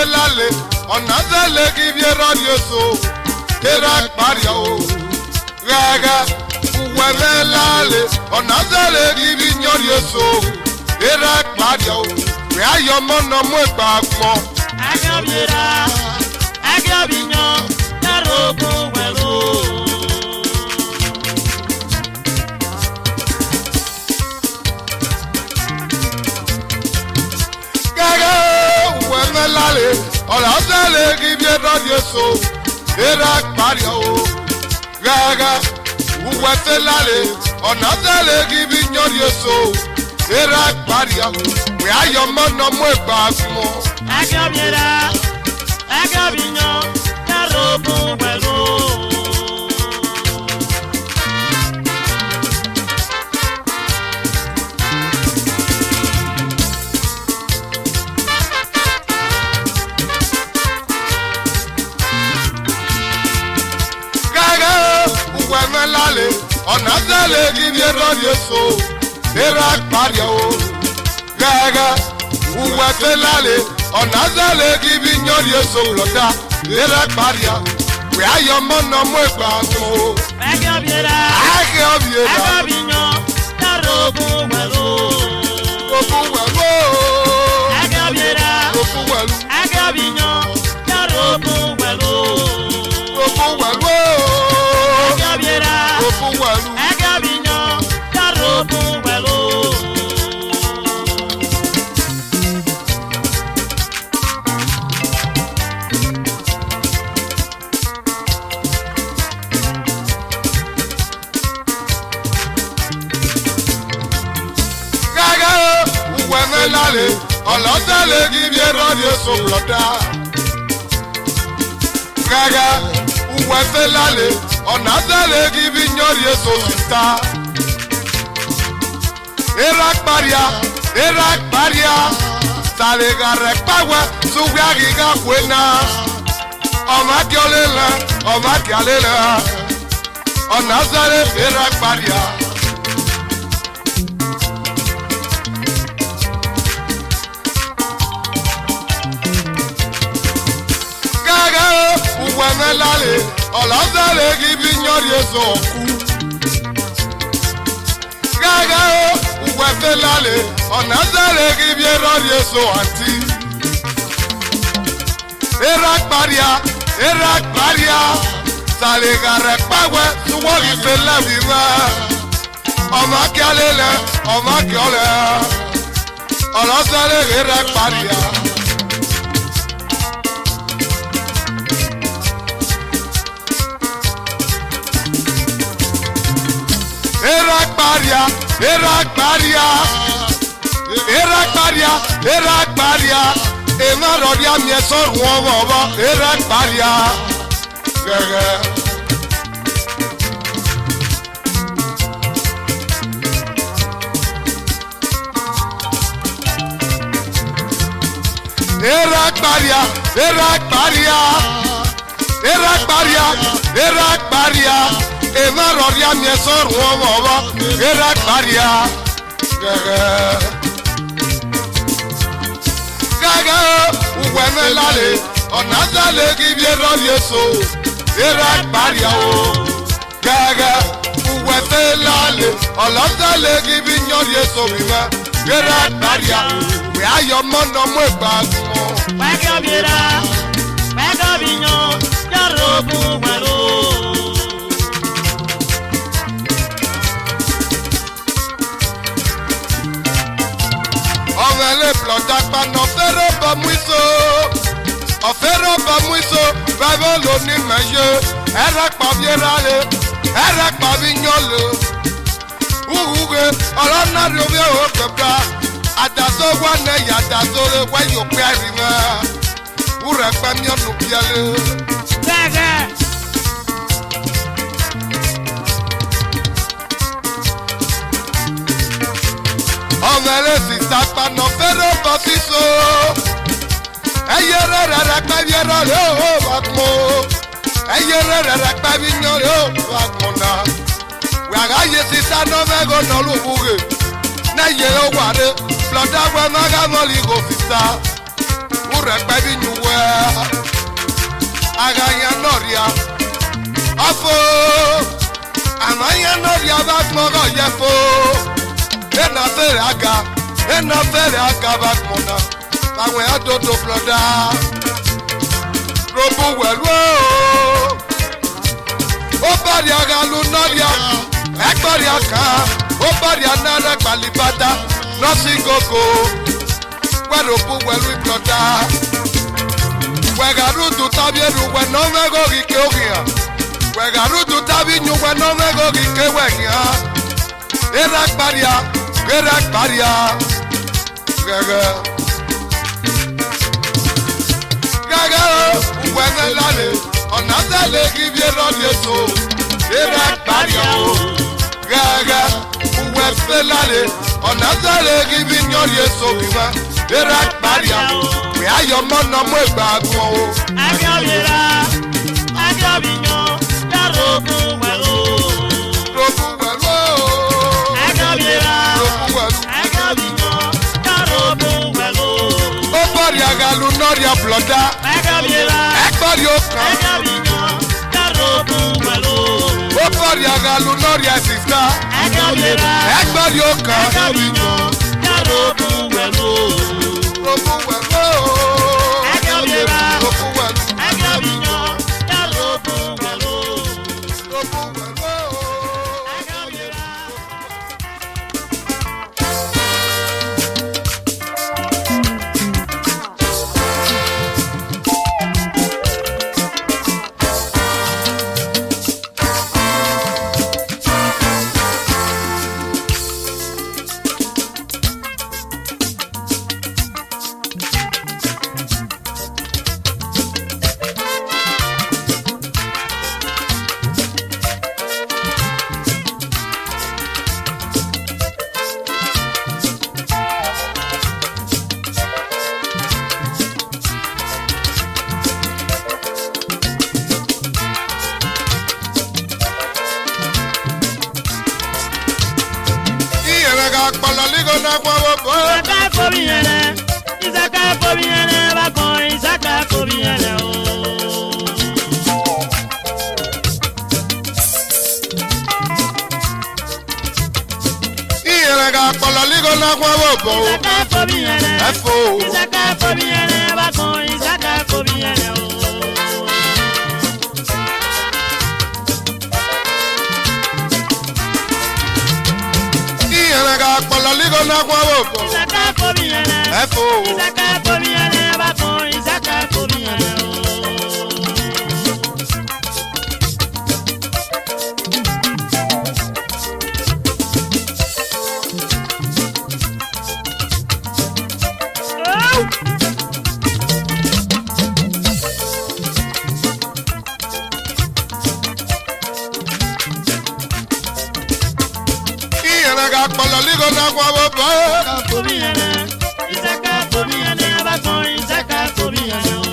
lale onazele give radio so era pario gaga uwe lale onazele give nyorio so era pario we ayo mono mo gbagmo Agabira agabinyo darobo welo lale onazele give radio so era pario gaga uwe lale onazele give nyorio so era pario we ayo mono mo gbagmo agabira agabinyo darobo welo lale onazele give radio so era pario gaga uwe lale onazele give nyorio so loda era paria we ayo mono mo gbagbo agabira agabinyo darobo welo agabira agabinyo darobo welo agabinyo darobo welo gaga uwe lale onazele give radio so loda gaga uwe lale onazele give nyorio so sita era paria sale garre pawa suwa giga buena o makialela onazele era paria gaga uwe lale onazele give nyorio so ku gaga uwe lale onazele give radio so anti era paria sale garre pawa suwa giga viva o makialela onazele era paria era paria ema rodia mi so ruobo era paria gaga era paria ema rodia mi so ruobo era paria gaga uwe lale onazele give radio so era paria o gaga uwe lale onazele give nyorio so viva era paria we ayo mono mo gbagmo agabira agabinyo darobo welo le plota pa no fero ba muiso o fero ba muiso ba lo ni meje era pa bierale era pa vignolo uhuge ala na rovie o kebra adaso wa na ya adaso le wa yo pe arima ura pa mi onu biale gaga Omele si sapa no fero bosiso Eyere rara kabiero le o bakmo Eyere rara kabinyo le o bakmona Waga yesi sa no mego no lubuge Na yero ware Flota we maga moli go fisa rekpebi nyuwe aganya noria afo amanya noria bakmogo yefo ena fere aga bakmona bawe adodo bloda robu welu o bari aga lu noria ekori aka o bari anara palibata nosi gogo werobu welu bloda wegarudu tabieru we no mego gike ogia wegarudu tabinyu we no mego gike wegia erak baria gaga wenelale onazale gibiero dieso erak baria gaga weselale onazale gibinyo dieso biwa erak baria we ayo mono mo egbagun o Agabira, agabinyo, yarobu welo. Agabira, agabinyo, yarobu welo. Obori agalu noria bloda. Agabira, Ekbori oka. agabinyo, yarobu welo. Obori agalu noria sister. Agabira, Ekbori oka. agabinyo, yarobu welo. Robu welo. Agabira, Robu welo. agabinyo, yarobu welo. Robu welo. Agabira. Isaka fobiene, Isaka fobiene, bakon Isaka fobiene o. Isaka fobiene, Isaka fobiene, bakon Isaka fobiene o. Isaka fobiene, Isaka fobiene, bakon Isaka fobiene o. Isaka fobiene, Isaka fobiene, bakon Isaka fobiene o.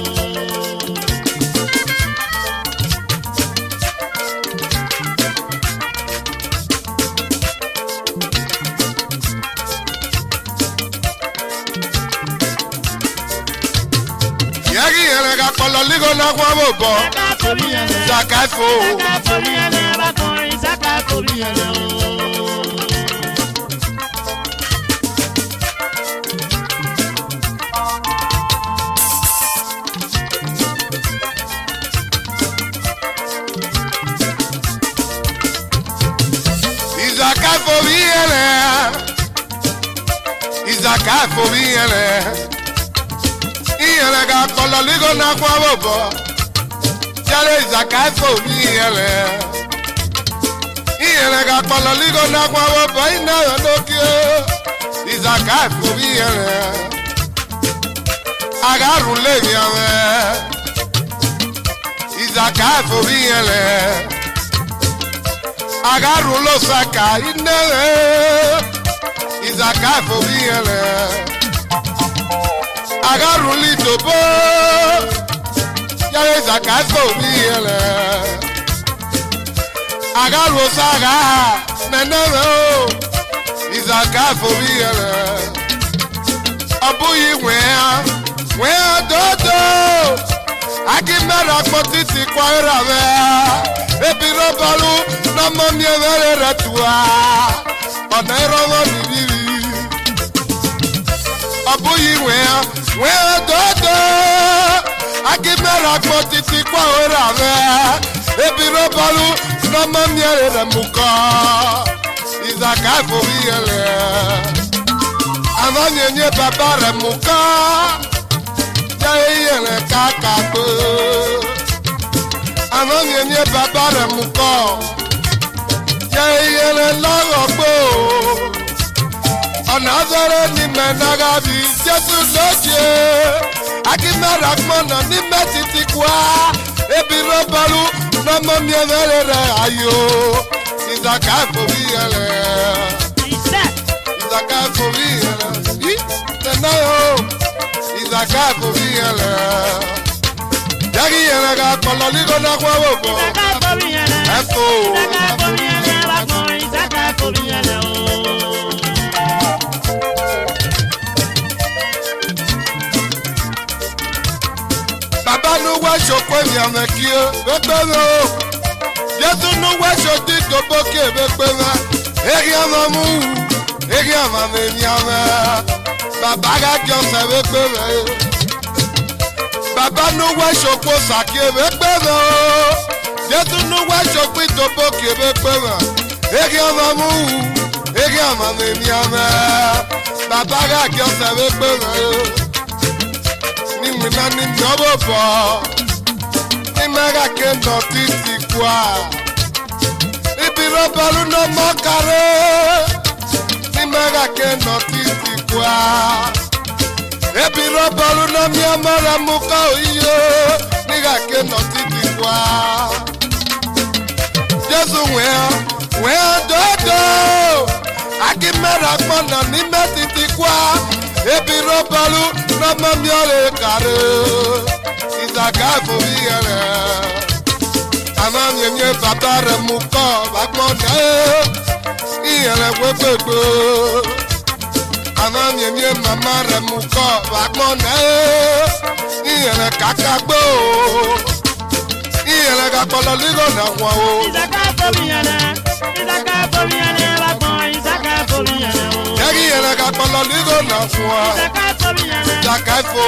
Isaka fobiene, Isaka fobiene, bakon Isaka fobiene o. Isaka fobiene. Iyele ga kolo ligo na kwa bobo. Jale Isaka fobiene. Iyele ga kolo ligo na kwa bobo ina lokio. Isaka fobiene. Agaru levi ave. Isaka fobiene. Agaru lo saka inele. Isaka fobiene. Agaru li tobo. Yale Isaka fobiene. Agaru saga nenelo. Isaka fobiene. Abuyi wea wẹ́n dodo akimẹ́ra kpọ́tìtì kọ́ ẹ̀rọ mẹ́ ebi rọ́bọ̀lù nọ́mọ́ mi ẹ̀rẹ́ rẹ̀ tùwà ọ̀nà ìrọ̀wọ́ nìbírí ọ̀bùyí wẹ́n dodo akimẹ́ra kpọ́tìtì kọ́ ẹ̀rọ mẹ́ ebi rọ́bọ̀lù nọ́mọ́ mi ẹ̀rẹ́ rẹ̀ mú kọ́ ìzàkà ìfòrí ẹ̀lẹ́ àwọn yẹnyẹ bàbá rẹ̀ mú kọ́ yẹnyẹ kàkà gbó àwọn yẹnyẹ bàbá rẹ̀ mú kọ́ yẹnyẹ lọ́rọ̀ gbó ọ̀nà abẹ́rẹ́ ní mẹ́nàgà bí jésù lóde akínmẹ́rà gbọ́nà ní mẹ́tìtì kwá ebi rọ́bọ̀lù lọ́mọ mi ẹ̀rẹ́ rẹ̀ ayò ìzàkà ìfòrí ẹ̀lẹ́ ìzàkà ìfòrí ẹ̀lẹ́ tẹ̀lé o ìzàkà ìfòrí ẹ̀lẹ́ yàgì yẹlẹ ká kọlọ lílo náà kó wò bọ̀ ẹ̀fọ́ bàbá nu wá ṣokó èmi àmì kí o pépé mi o jésù nu wá ṣotí tó bókè pépé mi èyí àmà mú èyí àmà mi mi àmì bàbá ká jọ sẹ pépé mi bàbá nu wá ṣokó sàkíyè pépé mi o jésù nu wá ṣokí tó bókè pépé mi èyí àmà mú èyí àmà mi mi àmì bàbá ká jọ sẹ pépé mi. Mina ni nyobo bo ni mega ke no titi kwa ibi robalu no makare ni mega ke no titi kwa ibi robalu no mi amara muka oyo ni ga ke no titi kwa Jesu we dodo akimera kpona ni metiti kwa ebi robalu n'ọmọ mi ọ̀rẹ́ kàrẹ́ ìzàgà ìfòrí ẹ̀rẹ́ àmọ́ yẹnyẹ bàbá rẹ̀ mú kọ́ bàgbọ́n náà ìyẹ̀rẹ̀ gbégbégbé àmọ́ yẹnyẹ màmá rẹ̀ mú kọ́ bàgbọ́n náà ìyẹ̀rẹ̀ kàkà gbó ìyẹ̀rẹ̀ kàkọ́lọ́ lílọ́ náà wọ́n o. ìzàgà ìfòrí ẹ̀rẹ́ bàgbọ́n ìzàgà ìfòrí ẹ̀rẹ́ o. yẹ́rì ìyẹ̀rẹ̀ kàkọ́lọ́ lílọ́ náà fún wa. Ìzàkà ìfò.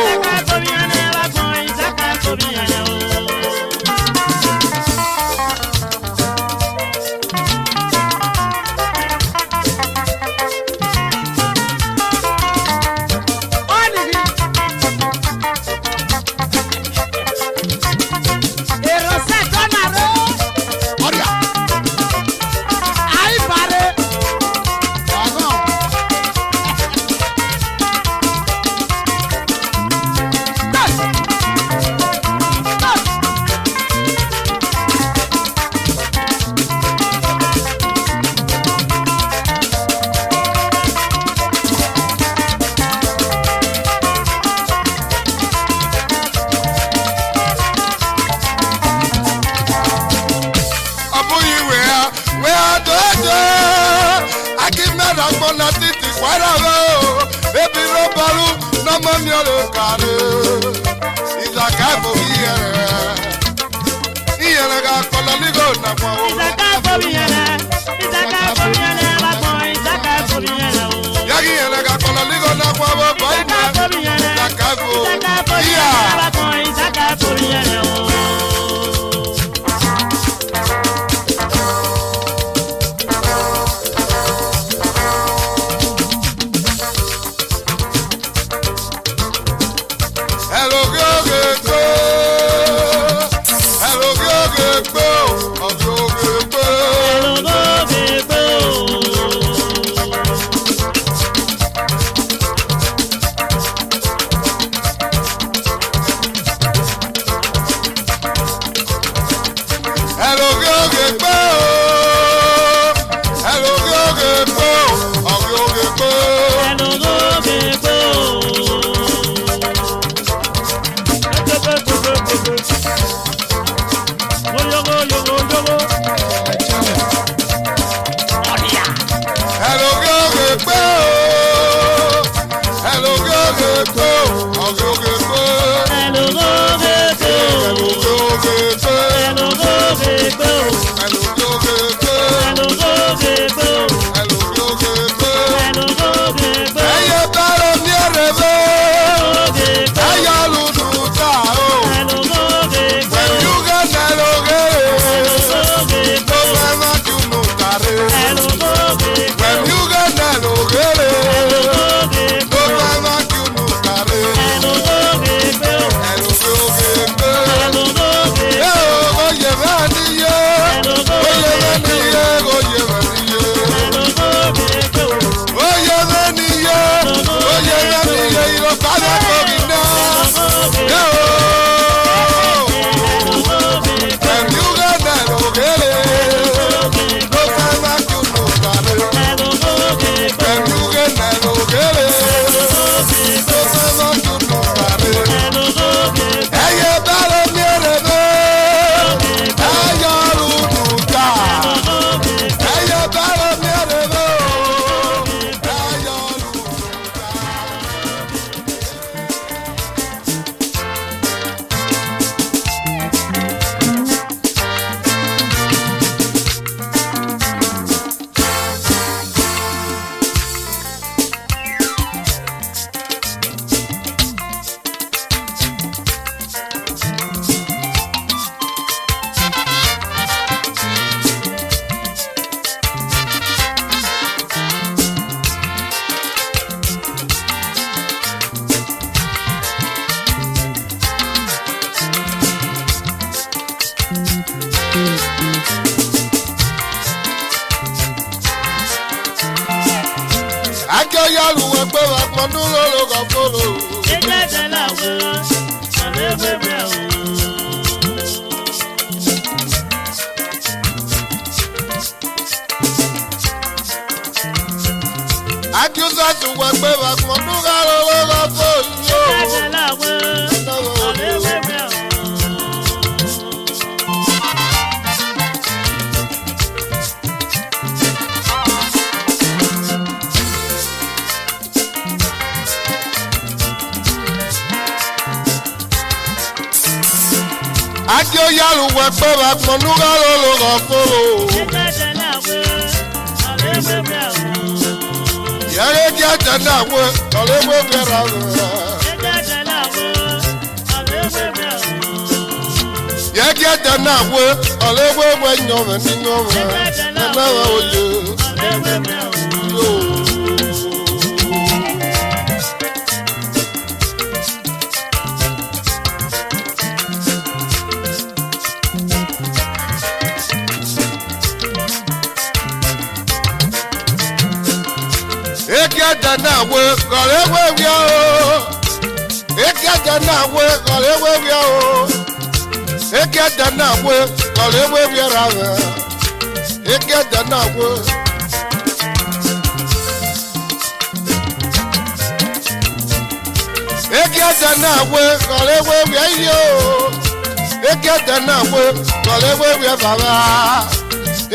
Akyo yalu wepe wakmanulo loga folo. Ejete la wo, alewewe o. Akyo zatu wepe wakmanulo loga folo. Ejete la wo, alewewe o. Akyo yalu wepe wakmanulo loga folo. Ejete la wo, alewewe o. Yere jete na we, alewewe rawe. Ejete la wo, alewewe o. Yege na we, alewewe nyome ni nyome. Na we oye. Alewewe o. Yo. Ege na we, alewewe o. Ege na we, alewewe o. Ege na we, alewewe rawe. Ege na we. Ege na we, alewewe yo. Ege na we, alewewe baba.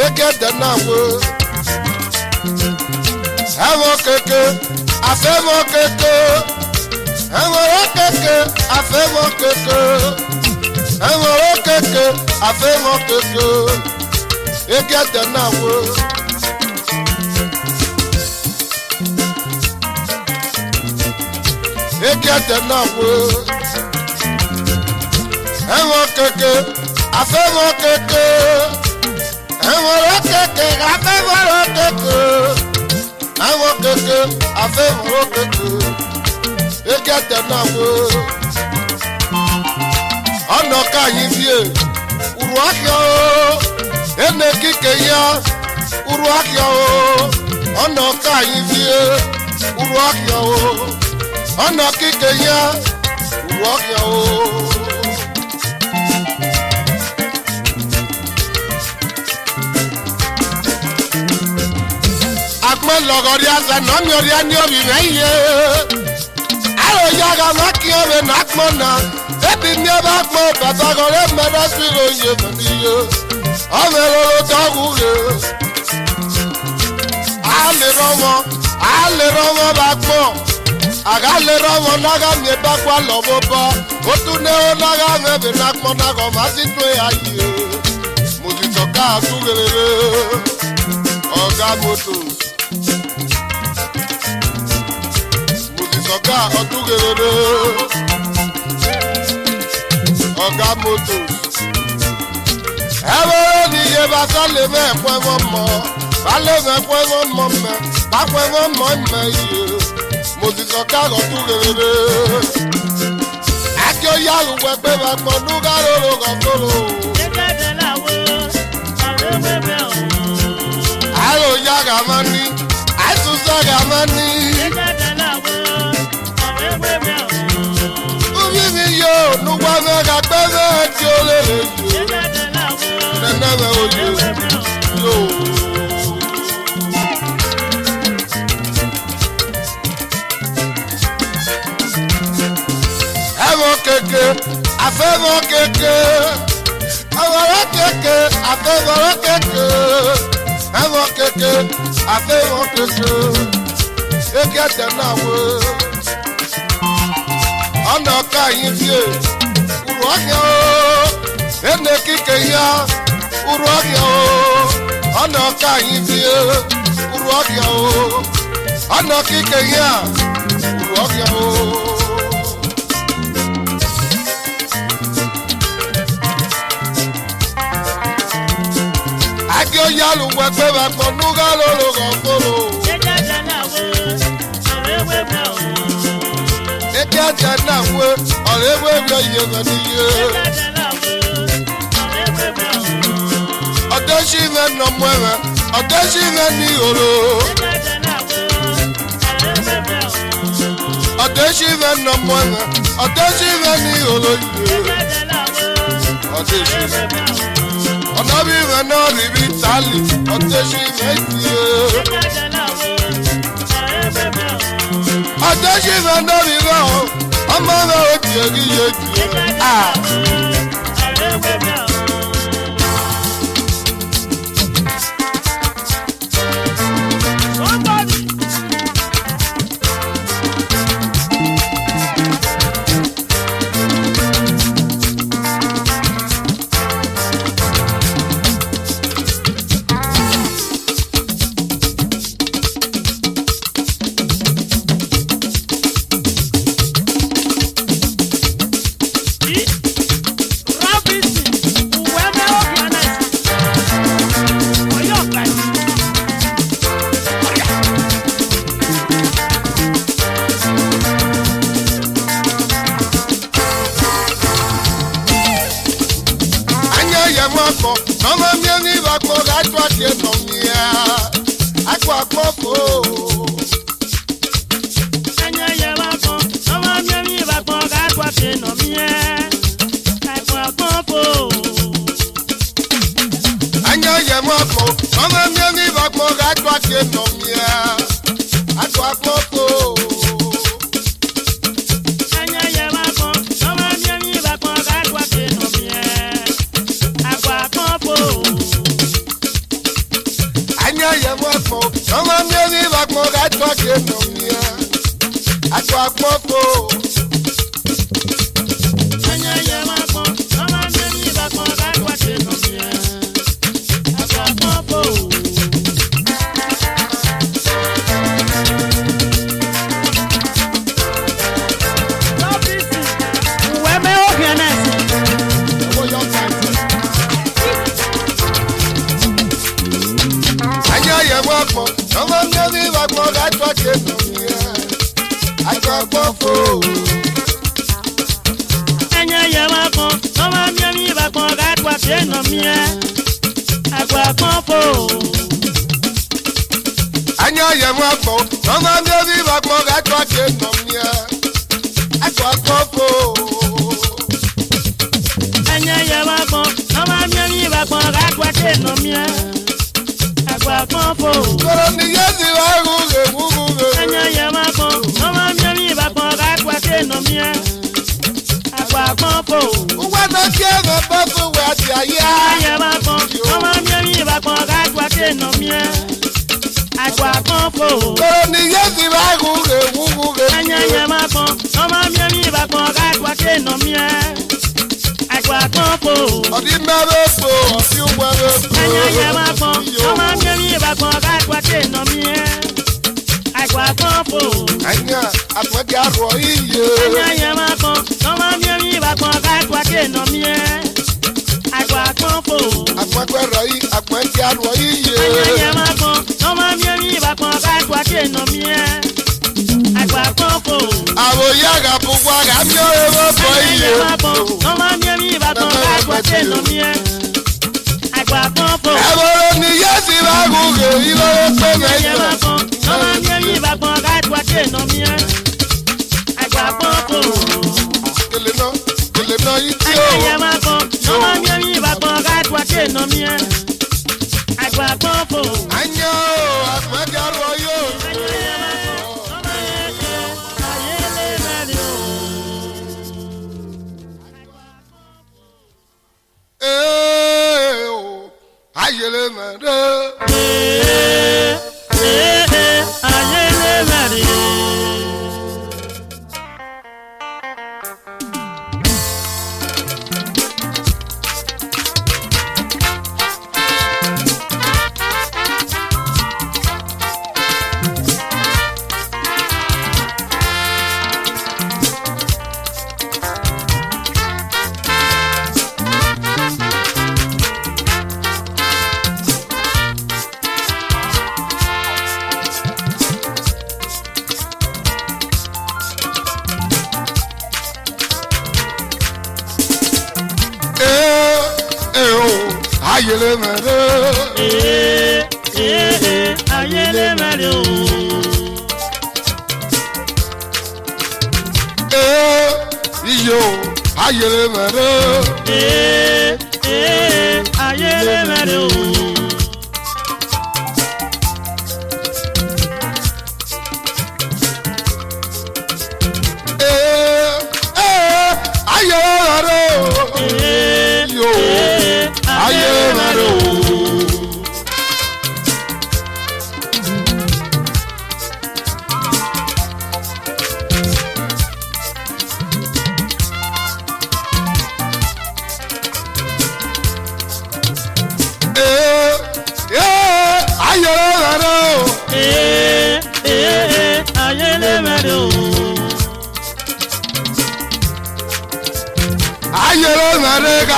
Ege na we. Àwọn keke, afẹ́mọ́ keke. Àwọn keke, afẹ́mọ́ keke. Àwọn keke, afẹ́mọ́ keke. Ege na we. Ege na we. Àwọn keke, afẹ́mọ́ keke. Àwọn keke, afẹ́mọ́ keke. Àwọn keke afẹ́wọ̀n keke ege na we. Ọ̀nà káyìn fíè uru ahịa o. Ene kike ya uru ahịa o. Ọ̀nà káyìn fíè uru ahịa o. Ọ̀nà kike ya uru ahịa o. Akme logori asa no mi ori ani obi meye. Aro yaga maki obe na akmona. Ebi mi aba akmo baba gore meda siro ye mbiye. Ome lo tagure. Ale romo bakmo. Aga le romo naga mi bakwa loboba. Otune o naga me be nakmo naga masitwe aye. Muzitoka atugerere. Oga moto. Ọ̀gá ọdún gèrèrè ọ̀gá mọ́tò. Ẹ̀wọ̀n ni iye bá sálẹ̀ mẹ́ẹ̀kọ́ ẹ̀wọ̀n mọ́ sálẹ̀ mẹ́ẹ̀kọ́ ẹ̀wọ̀n mọ́ mẹ́ bákọ́ ẹ̀wọ̀n mọ́ mẹ́ iye mo ti sọ ká ọdún gèrèrè. Akí ó yá àlùwẹ̀ pé bá pọ̀ núgà lóró kọ̀ọ̀kọ̀rọ̀. Ejete la wo, alewewe o. Àrò yá gàmá ní àìsùn sọ gàmá ní. Ejete la wo, alewewe o. Mímí yóò nùgbà mẹ́ka pẹ́fẹ́ tí ó lè lè yó. Ejete la wo, Nẹ́nẹ́mẹ́ oyè alewewe o. yóò. Ẹ̀wọ̀n keke, afẹ́wọ̀n keke. Ẹ̀wọ̀n keke, afẹ́wọ̀n keke. Ẹ̀wọ̀n keke, afẹ́wọ̀n keke. Ege na we. Ọ̀nà káyìn fíè uru ahịa o. Ene kike ya uru ahịa o. Ọ̀nà káyìn fíè uru ahịa o. Ọ̀nà kike ya uru ahịa o. Akí ó yá àlùwẹ̀ pé bá pọ̀ núgà lóró kọ̀ọ̀kọ̀rọ̀. Ejete la wo, alewewe o. Ege na we. Ọ̀rẹ́wẹ̀wẹ̀ iye bẹ̀ níye. Ejete la wo, alewewe o. Ọ̀dẹ́sí mẹ́ nọ mú ẹ̀rẹ̀. Ọ̀dẹ́sí mẹ́ ní ìhòòrò. Ejete la wo, no mwana odeshi ngani oloye odeshi onabi ngano ribitali odeshi ngani odeshi ngano rigo amana otiegi yegi ah ayele mare. Ayele mare o. iyo ayele mere ayele mere o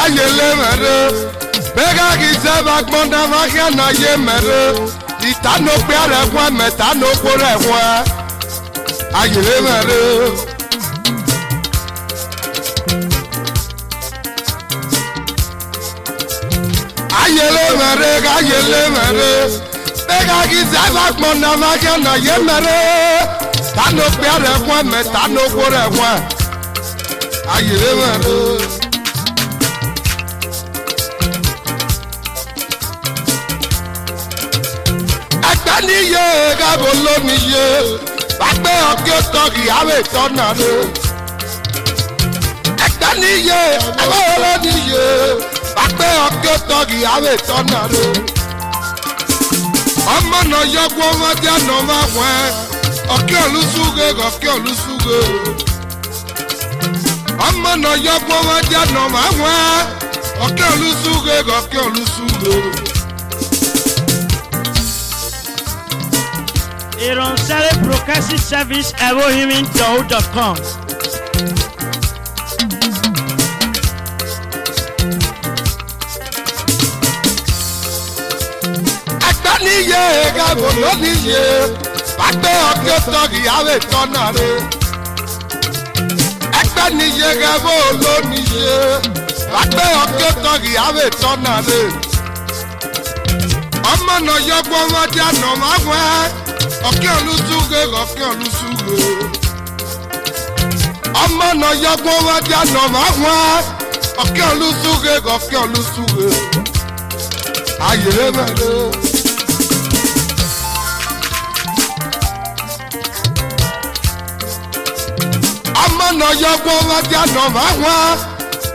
ayele mere bega gize bagbonda magia na ye mere itano pe are kwa metano pore kwa ayele mere bega gize bagbonda magia na ye mere tano pe are kwa metano pore kwa ayele mere niye gabo loniye bagbe oke togi awe tonare egba niye gabo loniye bagbe oke togi awe tonare ọmọ na yọgbọ wọn jẹ nọmba wọn ọkẹ olusuge ọmọ na yọgbọ wọn jẹ nọmba wọn ọkẹ olusuge. Eromhonsele Broadcasting Service Eromhonsele.com. Agbaniye gabo loniye bagbe oke togi awe tonare. Agbaniye gabo loniye bagbe oke togi awe tonare. Ọmọ na yọgbọ wọn jẹ nọmba wọn. Ọ̀kẹ́ olùsúgé ọmọ náà yọgbọ́n wá di àná máa wá ọ̀kẹ́ olùsúgé ayé mẹ́rin. ọmọ náà yọgbọ́n wá di àná máa wá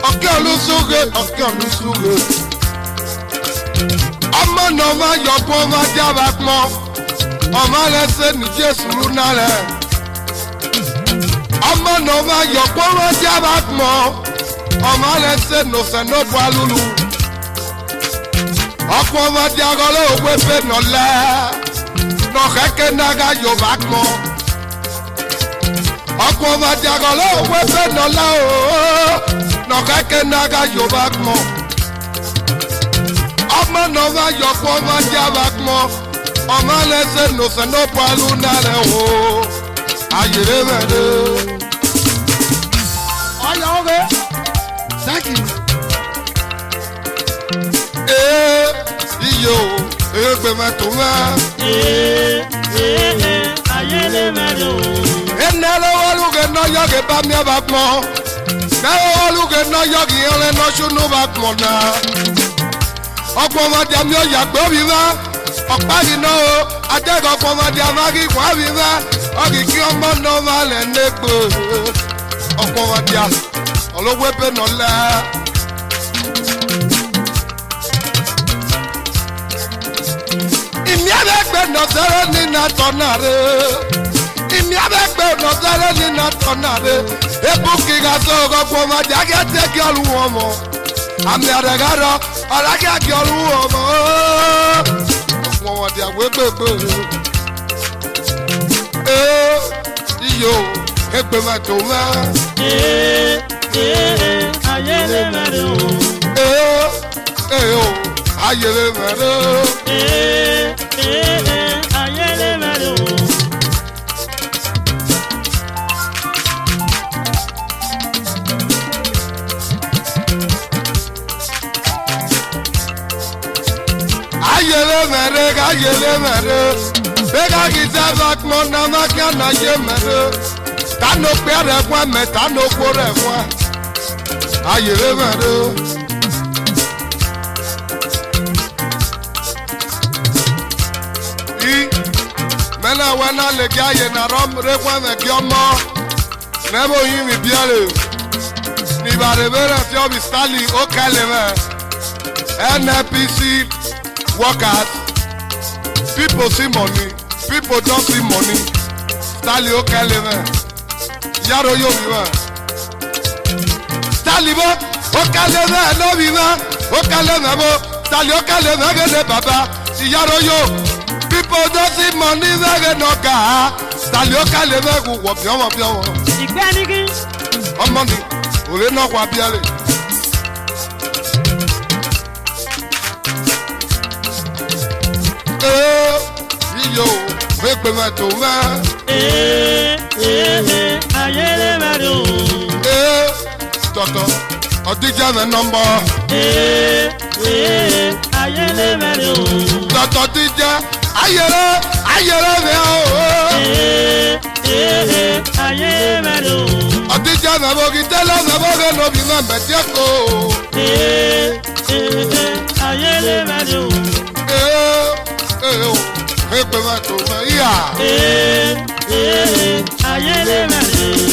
ọ̀kẹ́ olùsúgé ọmọ náà máa yọgbọ́n wá di àbápọ̀. Ọmọ lẹsẹ ní Jésù nálẹ ọmọ náà máa yọ pé wọn jẹ àbámọ ọmọ lẹsẹ nọsẹ nọbù alulu ọkọ ọmọdé agọlẹ òwe fẹ nọlẹ nọkẹkẹ nága yorùbá mọ ọkọ ọmọdé agọlẹ òwe fẹ nọlẹ ooo nọkẹkẹ nága yorùbá mọ ọmọ náà máa yọ pé wọn jẹ àbámọ. Ọmọ lẹsẹ nọsẹ nọbù alulu nálẹ o ayé mẹ́rin. Ọyọ oge. Thank you. Iyo egbe mẹtọ mẹ. Ayele mẹrin o. Enere wọluge n'ọyọge bá mi ọba pọn. N'ẹwọ wọluge n'ọyọge yẹn lẹ n'ọsùnú bá pọn náà. Ọgbọ́n ọmọdé mi ò yàgbé omi wá. Ọ̀páàgì náà o, adẹ́gọ̀ pọ̀mọdé amági kwábi wá. Ọ̀gìkì ọmọ náà máa lẹ̀ nígbò. Ọ̀pọ̀mọdé ọlọ́wọ́ ẹgbẹ́ náà lẹ́. Ìmí abẹ́gbẹ́ nọ̀sẹ̀rẹ̀ nínú àtọ̀nà rẹ̀. Ìmí abẹ́gbẹ́ nọ̀sẹ̀rẹ̀ nínú àtọ̀nà rẹ̀. Ebú kíkà sọ̀rọ̀ pọ̀mọdé akẹ́tẹ́ kí ọlùwọ̀n mọ̀. Àmì àdàgàrọ̀ ọ̀làkẹ́ kí ọlùwọ̀n mọ̀. Wọ́n di àgbégbègbè iyo egbe ma tó ma. Ayele mẹ́rin o ayele mẹ́rin. Ayele mẹ́rin o. Ayele mere bega giza vakmo na makia na ye mere tano pe re kwa me tano ko re kwa ayere mado I mena wana le gaye na rom re kwa me kiomo nebo yimi biale ni barebera ti obi stali o kaleme NPC workers people see money people don't see money stali o kaleme yaro yo biwa stali bo o kaleme no biwa o kaleme bo stali o kaleme gele baba yaro yo people don't see money they no ka stali o kaleme wo bio Igbenigi ọmọ ni òwe náà wà bí ẹlẹ. Yíyọ wípé mẹ́tò mẹ́. Ayẹlẹ mẹ́rin. Tọ̀tọ̀ ọdíjà mẹ́ nọ́mbọ̀. Ayẹlẹ mẹ́rin. Tọ̀tọ̀ díjà ayẹlẹ mẹ́ o. Ayẹlẹ mẹ́rin. Ọdíjà mẹ́ bọ́gí tẹ́lẹ̀ mẹ́ bọ́gí lóbi mẹ́ mẹ́tíẹ́ kó. Ayẹlẹ mẹ́rin. Wípé mẹ́tò mẹ́ yíyà. Ayẹlẹ mẹ́rin.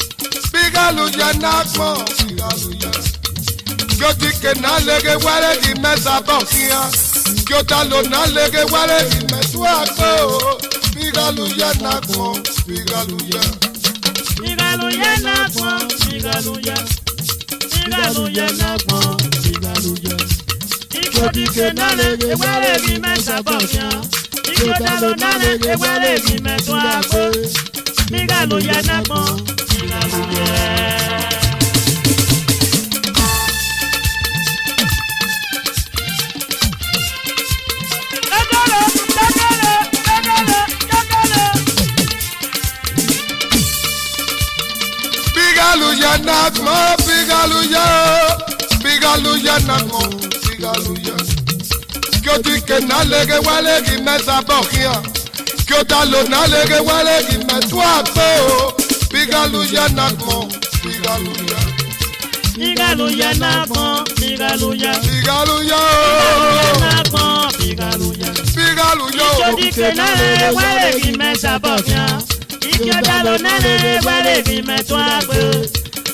Hallelujah, nakmo, hallelujah. Kyoti ke na lege wale di mesa bonkia. Kyota lo na lege wale di meswa ko. Hallelujah, nakmo, hallelujah. Hallelujah, nakmo, hallelujah. Hallelujah, nakmo, hallelujah. Kyoti ke na lege wale di mesa bonkia. Kyota lo na lege wale di meswa ko. Hallelujah, nakmo, hallelujah. Hallelujah, nakmo, hallelujah. Hallelujah, nakmo, hallelujah. Kyoti ke na lege wale di mesa bonkia. Kyota lo na lege wale di meswa ko. Hallelujah, nakmo, hallelujah. Hallelujah, nakmo, hallelujah. Hallelujah, nakmo, hallelujah. hallelujah. Kyoti ke na lege wale di mesa bonkia. Kyota lo na lege wale di meswa ko.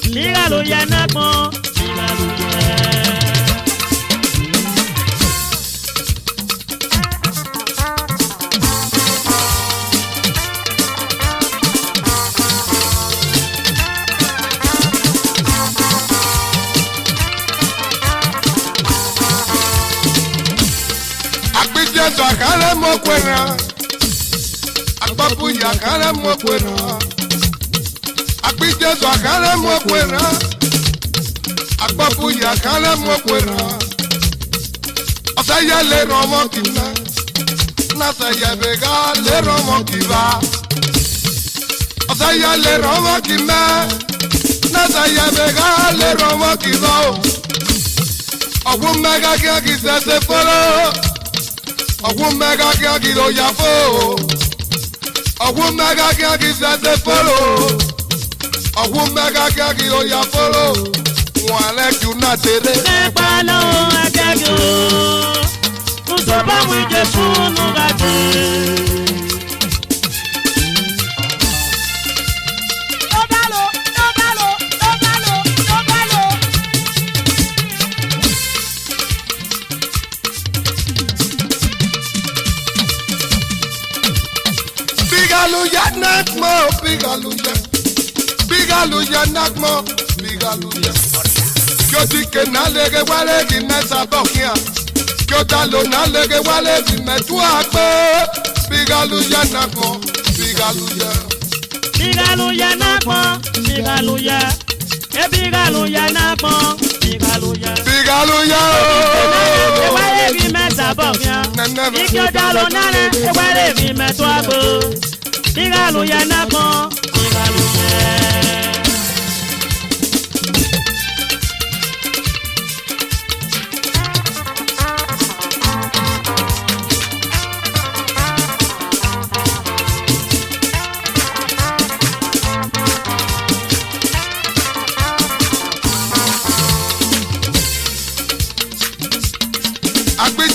Hallelujah, nakmo, hallelujah. Jesu akale mokwena, akpapu ya akale mokwena. Akpi Jesu akale mokwena, akpapu ya akale mokwena. Osaya le romo kina, nasa ya bega le romo kiba. Osaya le romo kina, nasa ya bega le romo kiba. Ogun mega kia kise se follow. Ogun mega kia kilo ya fo. Ogun mega kia kise follow. Ogun mega kia kilo ya follow. Wale kuna tere. Nepalo agagyo. sommes pas mouillés pour nous rater. Bigaluya nakmo, bigaluya, bigaluya nakmo, bigaluya. Yo di que na lege wale di mesa bokia. Yo dalo na lege wale di metua ko. Bigaluya nakmo, bigaluya. Bigaluya nakmo, bigaluya. E bigaluya nakmo, bigaluya. Bigaluya. E wale di mesa bokia. Yo dalo na lege wale di metua ko. Bigaluya nakmo, bigaluya.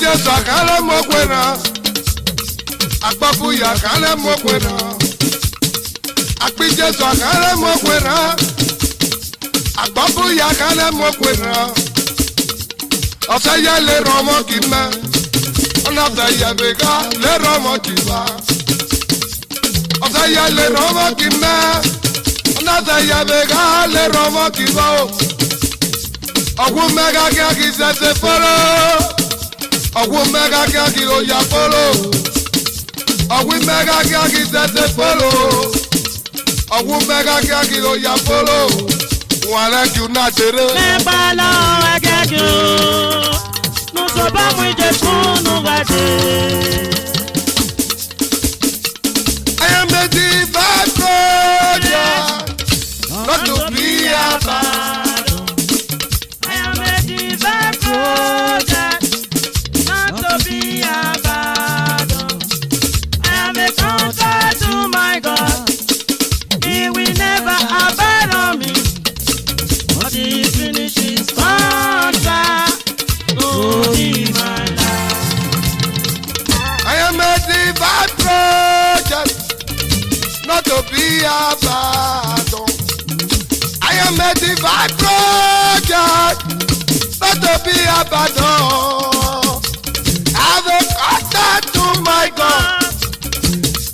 Jesu akale mokwena, akpapu ya akale mokwena. Akpi Jesu akale mokwena, akpapu ya akale mokwena. Ose ye le romo kime, ona se ye bega le romo kiba. Ose ye le romo kime, ona se ye bega le romo kiba. Ogu mega kia ki se foro. Ogu mega kia ki o ya polo. Ogu mega kia ki se polo. Ogu mega kia ki o ya polo. Wale ki una tere. Me bala avec you. Nous sommes pas mouillés pour nous rater. I am a divine project, not to be abandoned. I am a divine project, not to be abandoned. I am a contract to my God. He will never abandon me. But he finishes contract to be my life. I am a divine project, not to be abandoned. I am a divine project, not to be abandoned. I have a contract to my God.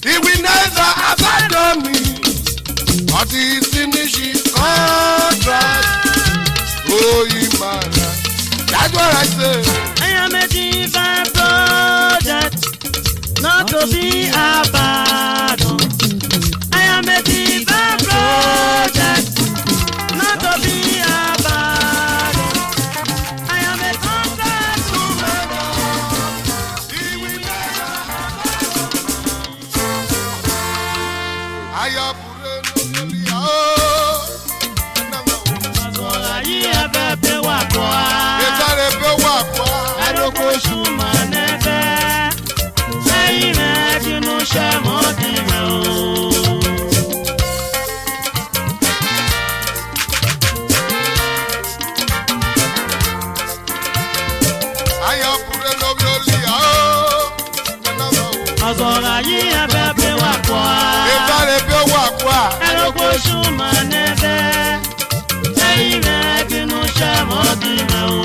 He will never abandon me. But he finishes contract. Oh, Imana. That's what I say. I am a divine project, not to be abandoned. I am a divine project, not to be abandoned. I am a contract to my God. He will never abandon me. Azola yi ebe pe wa kwa. Adoko shuma nebe. Seyi me dinu she mo di me o. Azola yi ebe pe wa kwa. Adoko shuma nebe. Seyi me dinu she mo di me o.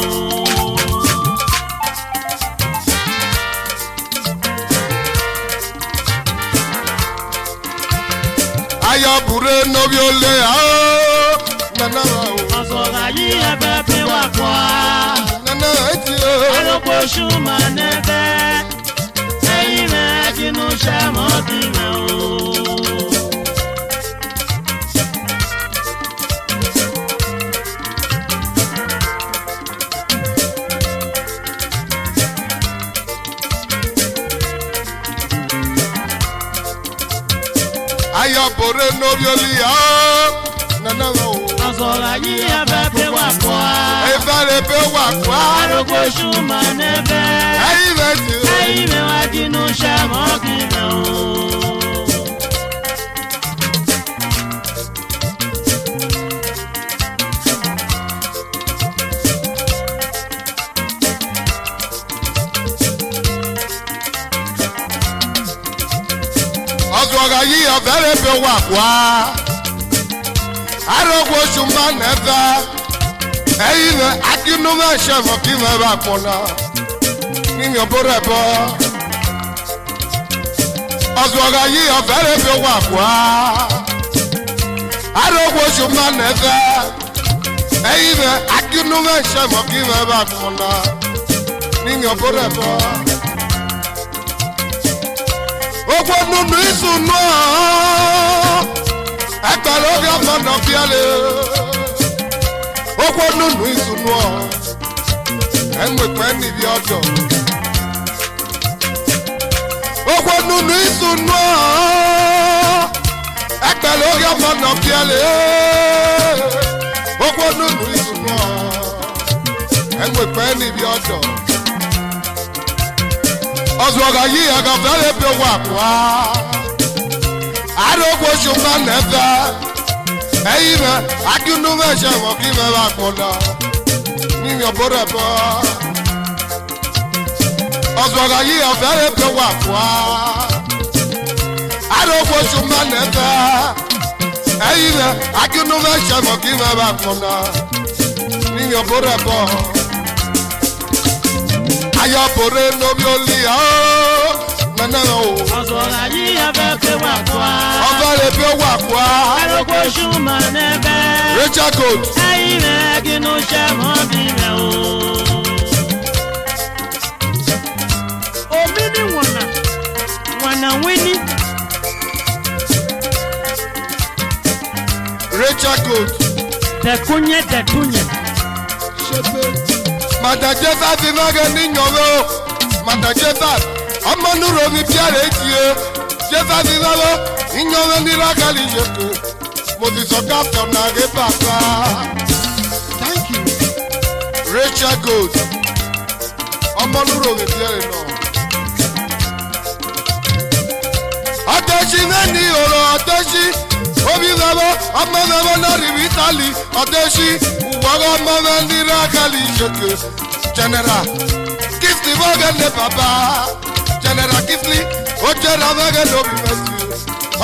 Ayabure nobiole ah nana o. Azola yi ebe pe wa kwa. Nana eti o. Adoko shuma nebe. Seyi me dinu she mo di me o. Ayabure nobiole ah nana o. Azola yi ebe pe wa kwa. Ebale pe wa kwa. Adoko shuma nebe. Ayi beti o. Seyi me wa dinu she mo di me o. yi avere be wa kwa arogwo shuma neva eyine akinu me shemo ki me ba pona ni mi obore bo ozwaga yi avere be wa kwa arogwo shuma neva eyine akinu me shemo ki me ba pona ni mi obore bo ogwo nunu isunu agbalo bi amana fiale ogwo nunu isunu enwe pe ni bi odo ogwo nunu isunu agbalo bi amana fiale ogwo nunu isunu enwe pe ni bi odo ozwaga yi aga vale be wa kwa arogwo shuma neva eyina akinu me shemo ki me ba kola ni mi obore bo ozwaga yi vale be wa kwa arogwo shuma neva eyina akinu me shemo ki me ba kola ni mi obore bo ayo bore no bi oli nana o Azora yi abe wa kwa avale be wa kwa arogwo shuma nebe Swaggahood ayine ginu shemo bi me o omini wana wini Swaggahood tekunye Madajeza ti mage ni nyowo Madajeza amanuro mi piare tie Jeza ti nalo inyowo ni ragali jeke mo ti so ka na ge papa thank you Swaggahood amanuro mi piare no Adeshi ni oro adeshi obi zabo amana na rivitali adeshi Wago mama ni ragali jeke General Kisli vagane papa General Kisli Ojera vagane obi mesi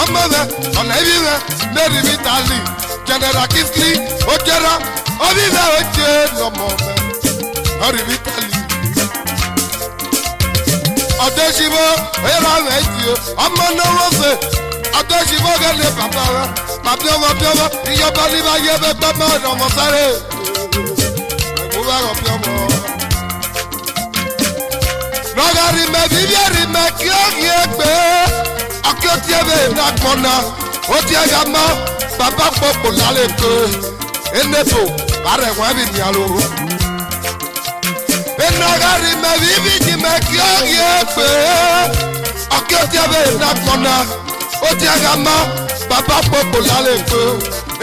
Amame Onevive Neri vitali General Kisli Ojera Ovive oje no mome Neri vitali Adeshivo Era veji Amana wose Adeshivo gane papa Mapiomo Iyo baliva yebe Bama no mosare Nogari me vivieri me kiogi egbe Akioti ebe na kona Oti agama Baba popo laleke Enepo Are webi mialo Nogari me viviji me kiogi egbe Akioti ebe na kona Oti agama Baba popo laleke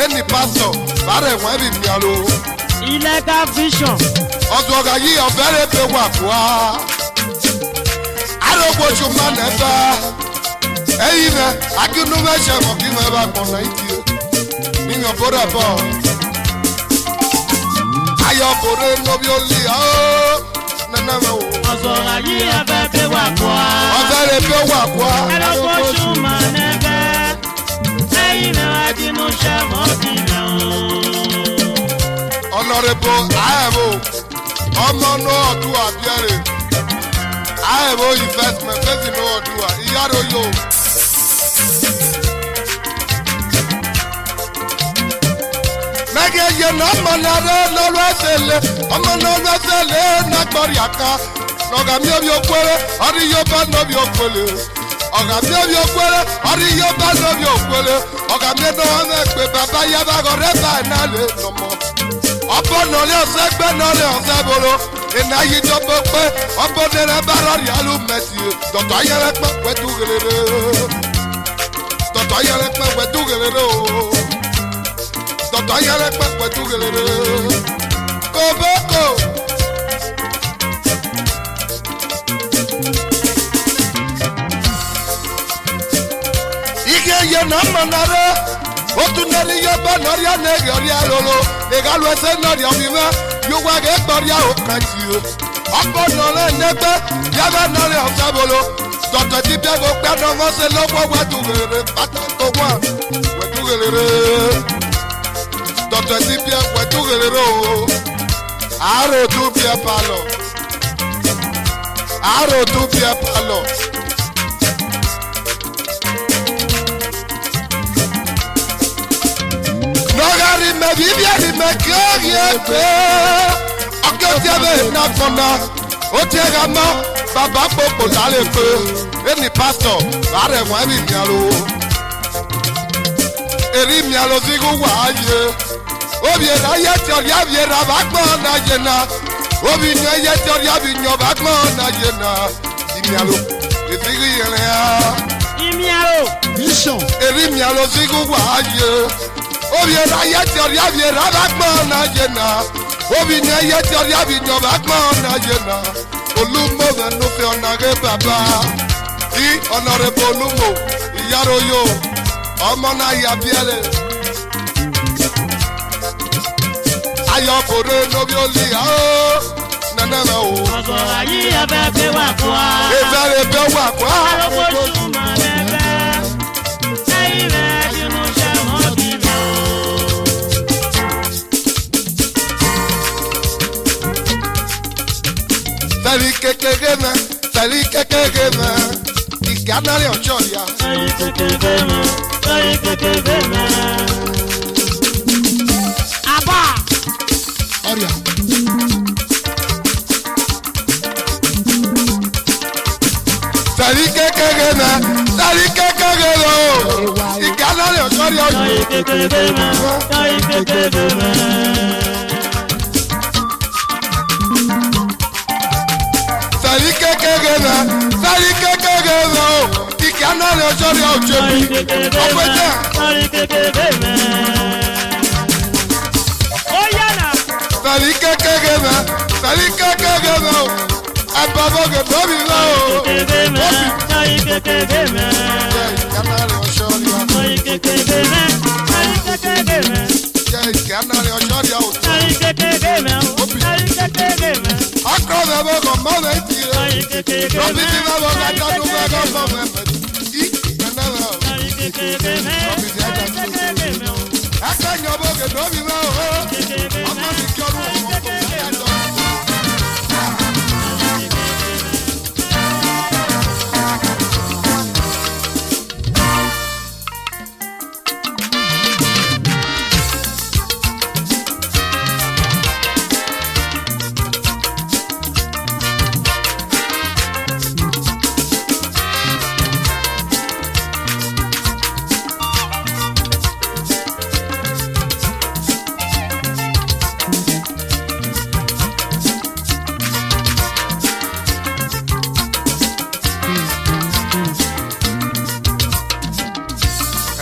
Eni paso Are webi mialo Illegal vision. Ozwaga yi overe pe wa kwa. Arogwo shuma neba. Eyina akinu me shemo ki me ba kona itie. Ni mi obore bo. Ayo bore no bi oli nana me o. Ozwaga yi overe pe wa kwa. Overe pe wa kwa. Arogwo shuma neba. Eyina akinu shemo ki me o. Honorable Ayebo, ọmọ no Odua Biere. Ayebo investment, person no Odua, Iyaro yo. Mege ye no manare no resele, ọmọ no resele na gboriaka. Noga mi obi okwere, ori yo ba no bi okwele. Oga mi obi okwere, ori yo ba no bi okwele. Oga mi no ame pe baba ya ba go reba na le no mo. Ọbọ nọlẹ ọsẹ gbẹ nọlẹ ọsẹ bolo ina yi jọbọ pé ọbọ nẹrẹ bá rọrì alu mẹsì dọtọ ayẹlẹ pẹ wẹtu gẹlẹrẹ dọtọ ayẹlẹ pẹ wẹtu gẹlẹrẹ o dọtọ ayẹlẹ pẹ wẹtu gẹlẹrẹ koboko. Ike yẹ na mọ nare otu nari yọba nọrị a na-eri ọrịa lolo ịgalụ ese nọrị ọbịma yụgwa ga-ekpọrịa ụkachi ọkọ nọrọ enegbe yaba nọrị ọsabolo Dr. Dibia go gbẹ́ náà ṣe lọ́wọ́ wẹ́tú rere pátá tó wà wẹ́tú rere. Dr. Dibia wẹ́tú rere o. Àárò tún bí ẹ palọ̀. Àárò tún bí ẹ palọ̀. Nọ́gàrí mẹ́ bíbélì mẹ́ kí ó rí ẹgbẹ́. Ọkẹ́ tí ẹ bẹ̀ iná kọ́nà. Ó ti ẹ̀ka mọ́ bàbá gbogbo lálẹ́ pé ẹni pásítọ̀ láàrẹ̀ wọ́n ẹ̀rí mi àlọ́. Èrí mi àlọ́ sí kó wà á yẹ. Obi ẹ̀rọ ayé tí ọ̀rí àbí ẹ̀rọ àbá gbọ́n náà yẹ náà. Obi ìyẹn ayé tí ọ̀rí àbí ìyẹn ọ̀bá gbọ́n náà yẹ náà. Ìmì àlọ́ èsì rí yẹrẹ á. Ìmì àlọ́. Mission. Èrí mi àlọ́ sí kó wà á yẹ. Obi ẹ̀rọ ayé tí ọ̀rí àbí ẹ̀rọ àbá gbọ́n náà yẹ náà. Obi ìyẹn ayé tí ọ̀rí àbí ìyẹn ọ̀bá gbọ́n náà yẹ náà. Olúmọ̀wé ló fi ọ̀nà rẹ̀ bàbá. Kí ọ̀nà rẹ̀ bọ̀ olúmọ̀ ìyáró yóò ọmọ náà yà bíẹ́lẹ̀. Ayọ̀kọ̀rẹ́ lóbi olè àó nana rẹ̀ o. Ọ̀sọ̀ ayé ẹ̀bẹ̀ fi wà kọ́ a. Ìfẹ́ rẹ̀ bẹ́ wà kọ́ a. Alókojú mọ̀ lẹ́fẹ̀. Ẹyin rẹ̀ inú ṣe wọ́n bí mi o. Sẹ́rí kékeré mẹ́, sẹ́rí kékeré mẹ́, ìkànnì ọ̀ṣọ́ ya. Ẹyin kékeré mọ̀, ẹyin kékeré mọ̀. Àbá. Ọ̀rìà. Sẹ́rí kékeré mẹ́, sẹ́rí kékeré lọ. Ìkànnì ọ̀ṣọ́ ya. Ẹyin kékeré mọ̀, ẹyin kékeré mọ̀. Sẹ́rí kékeré mẹ́, sẹ́rí kékeré lọ. Ìkànnì ọ̀ṣọ́ ya òjò bí. Ọ̀pẹ jẹ́. Ẹyin kékeré mọ̀. Ó yànnà. Sẹ́rí kékeré mẹ́, sẹ́rí kékeré lọ. Ẹ̀bà bọ̀gẹ̀ tóbi lọ. Kékeré mọ̀, ẹyin kékeré mọ̀. Jẹ́ ìkànnì ọ̀ṣọ́ ya. Ẹyin kékeré mọ̀, ẹyin kékeré mọ̀. Jẹ́ ìkànnì ọ̀ṣọ́ ya òjò. Ẹyin kékeré mọ̀, ẹyin kékeré mọ̀. Akọ bẹ bọ kọ mọ bẹ ti yẹ. Ẹyin kékeré mọ̀, Lọ́bí tí bá bọ ká dọ́dún bẹ kọ́ fọ bẹ bẹ. Kí ìkànnì rẹ o. ẹyin kékeré mọ̀, ẹyin kékeré mọ̀. Ẹgbẹ́ yẹn bọ kẹ tóbi mọ o. Ọmọ mi kí ọdún òkú kò ní ẹjọ́.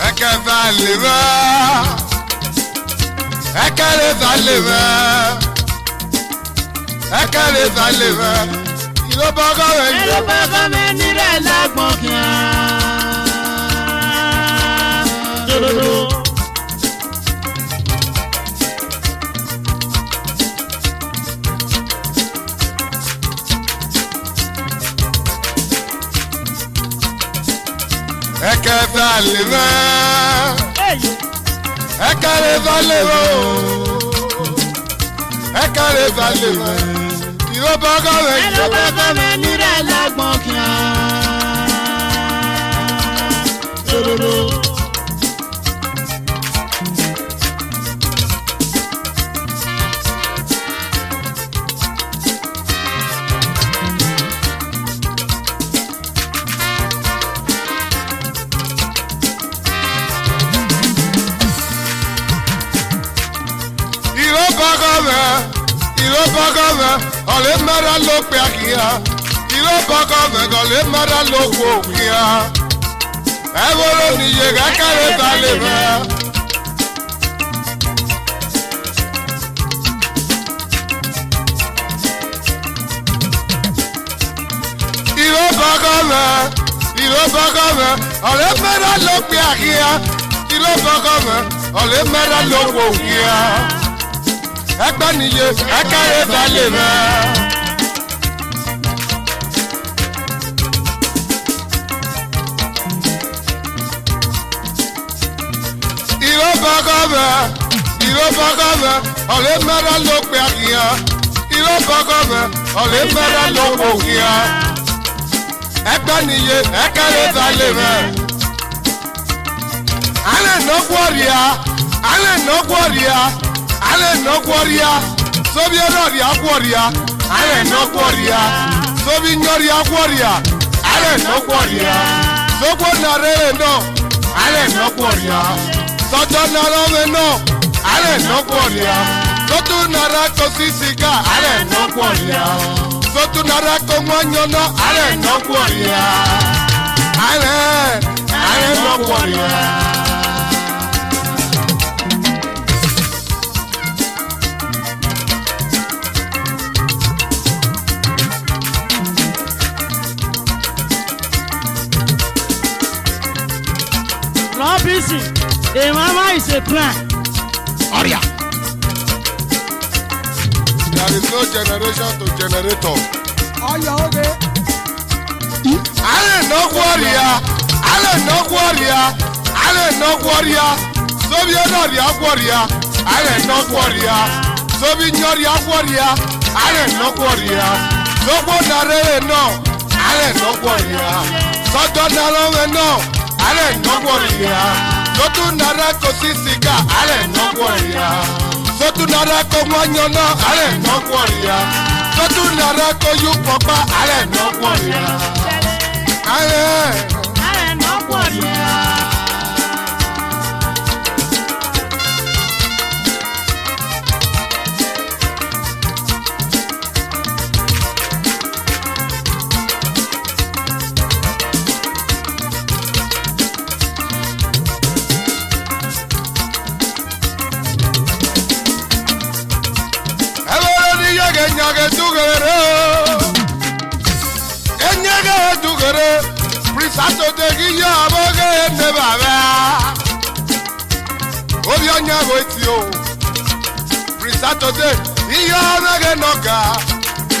Ẹkẹ va lè mẹ, ẹkẹ lè va lè mẹ, ẹkẹ lè va lè mẹ. Ìlú bọ́gọ́ rẹ̀ yìí. Ẹlú bàbá mi nílẹ̀ lágbọ̀n kíá. Dòdòdò. Ẹkẹ va lè mẹ, Èyí. ẹkẹ lè va lè mẹ o. Ẹkẹ lè va lè mẹ. Ìlú bọ́gọ́ rẹ̀ yìí. Ẹlú bàbá mi nílẹ̀ lágbọ̀n kíá. Dòdòdò. Ìlú bọ́gọ́ rẹ̀, ìlú bọ́gọ́ rẹ̀, ọ̀lẹ́ mẹ́ra ló pe àkìyà. Ìlú bọ́gọ́ rẹ̀, ọ̀lẹ́ mẹ́ra ló kó kíá. Ẹ wọ́rọ̀ nìyẹn kẹ́kẹ́ lè ta lè mẹ́. Ìlú bọ́gọ́ rẹ̀, ìlú bọ́gọ́ rẹ̀, ọ̀lẹ́ mẹ́ra ló pe àkìyà. Ìlú bọ́gọ́ rẹ̀, ọ̀lẹ́ mẹ́ra ló kó kíá. Ẹgbẹ́ nìyẹn kẹ́kẹ́ lè ta lè mẹ́. Ìlú bọ́gọ́ rẹ̀, ìlú bọ́gọ́ rẹ̀, ọ̀lẹ́ mẹ́ra ló pe àkìyà. Ìlú bọ́gọ́ rẹ̀, ọ̀lẹ́ mẹ́ra ló kó kíá. Ẹgbẹ́ nìyẹn kẹ́kẹ́ lè ta lè mẹ́. Ìlú bọ́gọ́ rẹ̀, ìlú bọ́gọ́ rẹ̀, ọ̀lẹ́ mẹ́ra ló kó kíá. Ẹgbẹ́ nìyẹn kẹ́kẹ́ lè ta lè mẹ́. Ìrọ́bọ̀gọ́mẹ̀, ọ̀lẹ́ mẹ́rẹ̀ ló pè àkìyà. Ìrọ́bọ̀gọ́mẹ̀, ọ̀lẹ́ mẹ́rẹ̀ ló pè òkìyà. Ẹgbẹ́ nìyẹ, ẹkẹ́rẹ́ balẹ̀ mẹ́. Alẹ́ nọ́gbọ́rìá, Sobi ẹ̀rọ̀rìá gbọ́rìá, alẹ́ nọ́gbọ́rìá. Sobi nyọ̀rìá gbọ́rìá, alẹ́ nọ́gbọ́rìá. Sogbo nàrẹ́ náà, alẹ́ nọ́gbọ́rìá. Sọjọ́ nàrẹ́ ọ̀mẹ́ náà, alẹ́ nọ́gbọ́rìá. Sotu nàrẹ́ kò sí sìgá, alẹ́ nọ́gbọ́rìá. Sotu nàrẹ́ kò mọ́nyọ́ náà, alẹ́ nọ́gbọ́rìá. Alẹ́ nọ́gbọ́rìá. Busy. A mama is a plan. Aria. There is no generation to generator. Oh, yeah, okay. Ale no warrior. Sobi enoria warrior. Ale no warrior. Sobi nyoria warrior. Ale no warrior. Sogbo nare no. Ale no warrior. Sodo nare no. Ale no warrior. Sotu nara ko sisiga. Ale no warrior. Sotu nara ko manyona. Ale no warrior. Sotu nara ko yupopa. Ale no warrior. Ale no warrior. Enyage tugere, prisato de giya boge ne baba. Obi onyago etio, prisato de iya mege noga.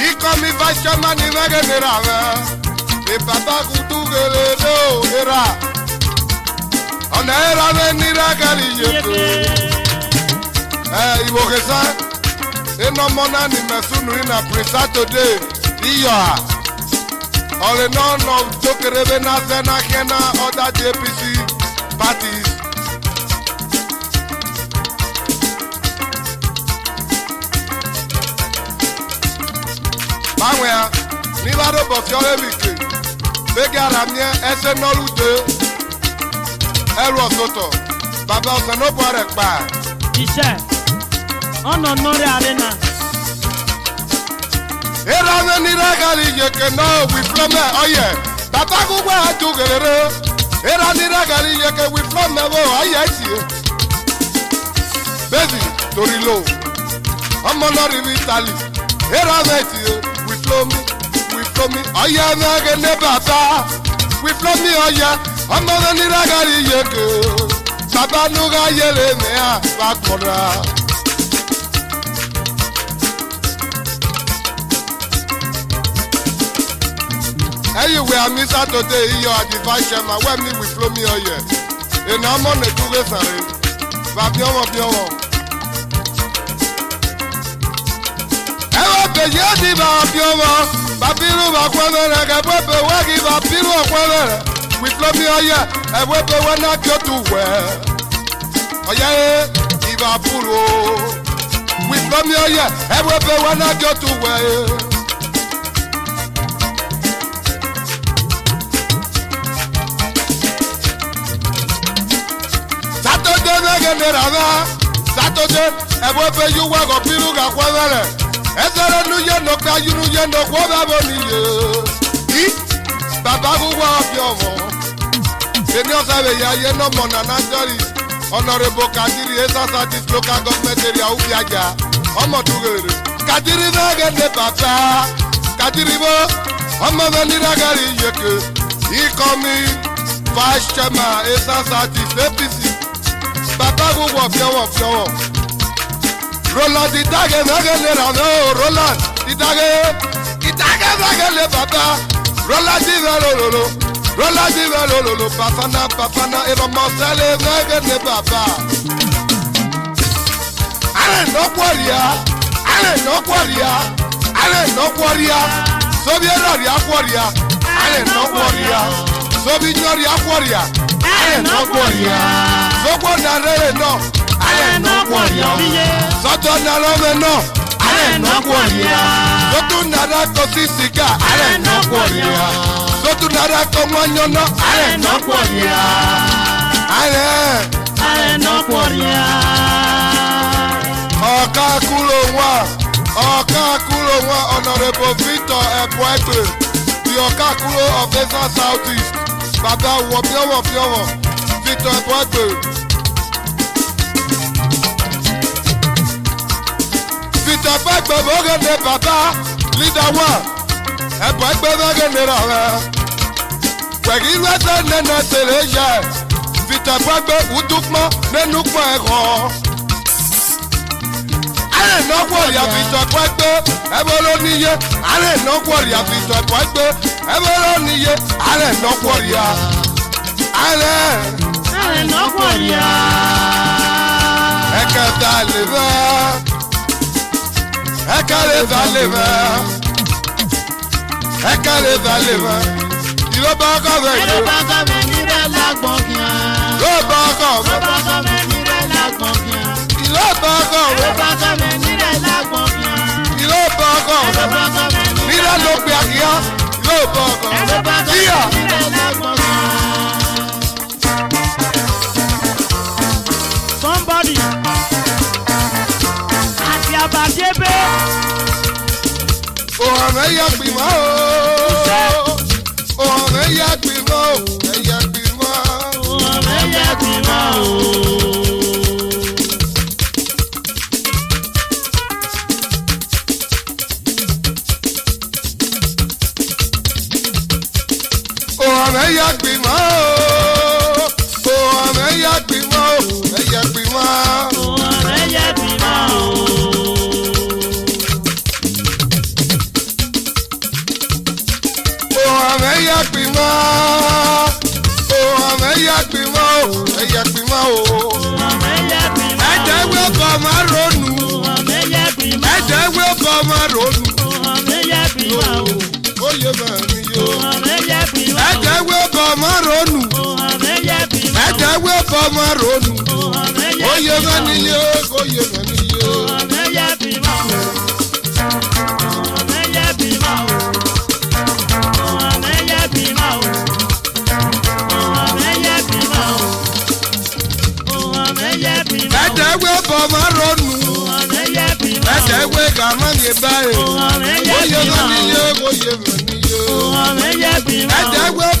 Ikomi vashama ni mege nerave. E baba kutugere do era. Ona era venira kali yeto. Ibogesa. Eno mona ni mesunu ina prisato de iya. All in all of Jokerebe Nazena Kena other JPC parties. Bangwea, Nivado Bofiore Wiki, Begaramie, Esenolu de Ero Soto, Baba Osenobo Rekpa. Iṣẹ́, ọ̀nà nọ́rẹ́ arena. Erame niragali yeke no we flame oye. Baba gugwa atugerere. Era niragali yeke we flame bo oye si. Bezi torilo. Omo no rivitali. Era meti we flame oye mege ne baba. We flame oye. Omo no niragali yeke. Baba nuga yele mea bakora. Anyway, I'm Mr. Today, you're Adviser Eromhonsele. When me we flow me all year. And I'm on the Google Sari. Babiomo. Ewa peje di babiomo. Babiru bakwemere. Ebwebe wagi babiru bakwemere. We flow me all year. Ebwebe wana kyo to wear. Oye, Iba Puro. We flow me all year. Ebwebe wana kyo to wear. Saturday, ebwebe yuwa go piru ga kwavere. Ezere nuye no ka yuru ye no kwa boniye. Baba gugwa obiomo. Senior sabe ya ye no mona naturally. Honorable Kadiri Esasatis local government area Ubiaja. Omo tugere. Kadiri vege ne papa. Kadiri bo. Omo venira gari yeke. He coming. Vice Chairman Esasatis APC. Baba gugwa fiowo. Roland itage megele rano. Roland itage megele baba. Roland ivelolo. Bafana Eromhonsele megele baba. ale no kwaria, ale no kwaria, ale no kwaria, sobi eri akwaria, ale no kwaria, sobi nyori akwaria, ale no kwaria, sokwo na re no, ale no kwaria, soto na rome no, ale no kwaria, sotu na ra ko sisika, ale no kwaria, sotu na ra ko mwanyo no, ale no kwaria, ale no kwaria. Okakulo Honorable Victor Ebuegbe, the Okakulo of Desert Southeast, Baba Wobiowo, Victor Ebuegbe. Victor Ebuegbe Bogene Baba, leader one, Ebuegbe Bogene Rawe. Wegi Wese Nene Teleje, Victor Ebuegbe Udukma Nenukma Ego. Ale no kwori afito kwegbe ebolo niye ale no kwori afito kwegbe ebolo niye ale no kwori ale no kwori ekata leva ilo ba ka ve ni re lagbon kian lo ba ka ve ni re lagbon kian ilo ba ka ve ilo boko mira lo pe akia lo boko tia somebody ati abadebe o ameya pima o ameya pima Go